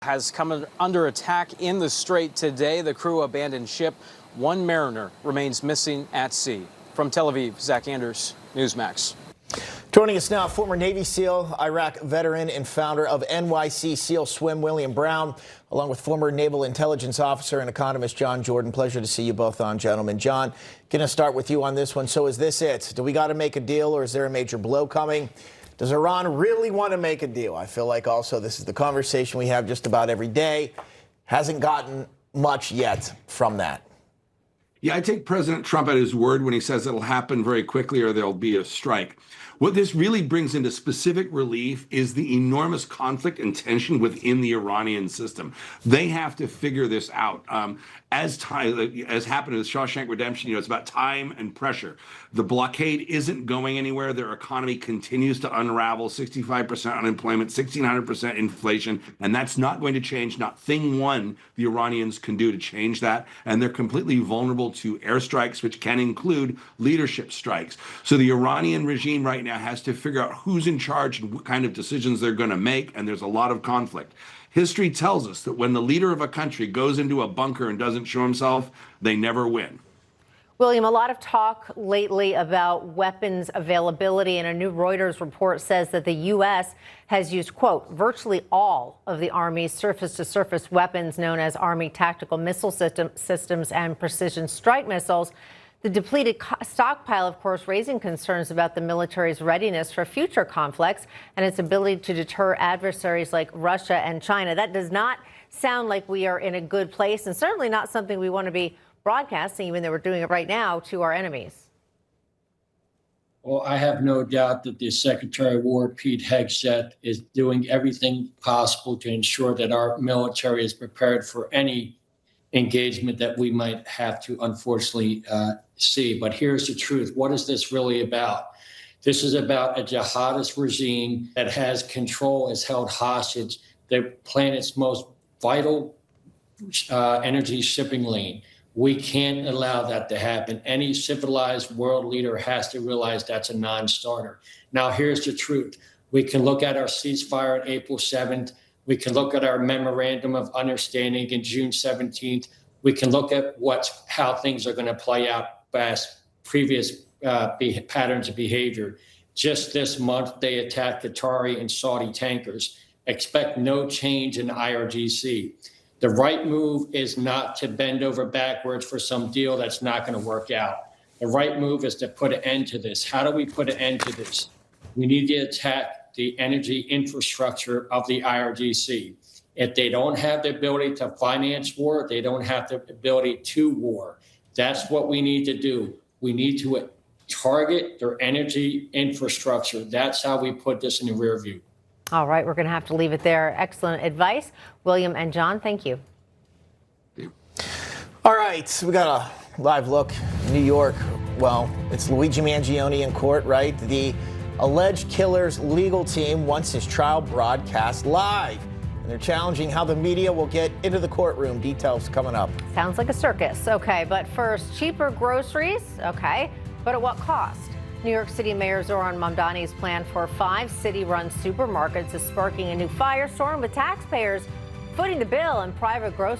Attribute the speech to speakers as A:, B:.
A: has come under attack in the Strait today. The crew abandoned ship. One mariner remains missing at sea. From Tel Aviv, Zach Anders, Newsmax.
B: Joining us now, former Navy SEAL, Iraq veteran, and founder of NYC SEAL Swim, William Brown, along with former Naval Intelligence Officer and economist John Jordan. Pleasure to see you both on, gentlemen. John, going to start with you on this one. So is this it? Do we got to make a deal, or is there a major blow coming? Does Iran really want to make a deal? I feel like also this is the conversation we have just about every day. Hasn't gotten much yet from that.
C: Yeah, I take President Trump at his word when he says it'll happen very quickly or there'll be a strike. What this really brings into specific relief is the enormous conflict and tension within the Iranian system. They have to figure this out. As happened with Shawshank Redemption, it's about time and pressure. The blockade isn't going anywhere. Their economy continues to unravel. 65% unemployment, 1,600% inflation, and that's not going to change. Not thing one the Iranians can do to change that, and they're completely vulnerable to airstrikes, which can include leadership strikes. So the Iranian regime right now has to figure out who's in charge and what kind of decisions they're going to make, and there's a lot of conflict. History tells us that when the leader of a country goes into a bunker and doesn't show himself, they never win.
D: William, a lot of talk lately about weapons availability, and a new Reuters report says that the U.S. has used, quote, virtually all of the Army's surface-to-surface weapons known as Army Tactical Missile Systems and Precision Strike Missiles. The depleted stockpile, of course, raising concerns about the military's readiness for future conflicts and its ability to deter adversaries like Russia and China. That does not sound like we are in a good place, and certainly not something we want to be broadcasting, even though we're doing it right now, to our enemies.
E: Well, I have no doubt that the Secretary of War, Pete Hegseth, is doing everything possible to ensure that our military is prepared for any engagement that we might have to unfortunately see. But here's the truth. What is this really about? This is about a jihadist regime that has control, has held hostage the planet's most vital energy shipping lane. We can't allow that to happen. Any civilized world leader has to realize that's a non-starter. Now, here's the truth. We can look at our ceasefire on April 7th. We can look at our memorandum of understanding in June 17th. We can look at how things are going to play out past previous patterns of behavior. Just this month, they attacked Qatari and Saudi tankers. Expect no change in IRGC. The right move is not to bend over backwards for some deal that's not going to work out. The right move is to put an end to this. How do we put an end to this? We need to attack the energy infrastructure of the IRGC. If they don't have the ability to finance war, they don't have the ability to war. That's what we need to do. We need to target their energy infrastructure. That's how we put this in the rear view.
D: All right, we're going to have to leave it there. Excellent advice. William and John, thank you.
B: All right, we got a live look in New York. Well, it's Luigi Mangione in court, right? The alleged killer's legal team wants his trial broadcast live, and they're challenging how the media will get into the courtroom. Details coming up.
D: Sounds like a circus. Okay, but first, cheaper groceries. Okay, but at what cost? New York City Mayor Zoran Mamdani's plan for 5 city-run supermarkets is sparking a new firestorm, with taxpayers footing the bill and private grocery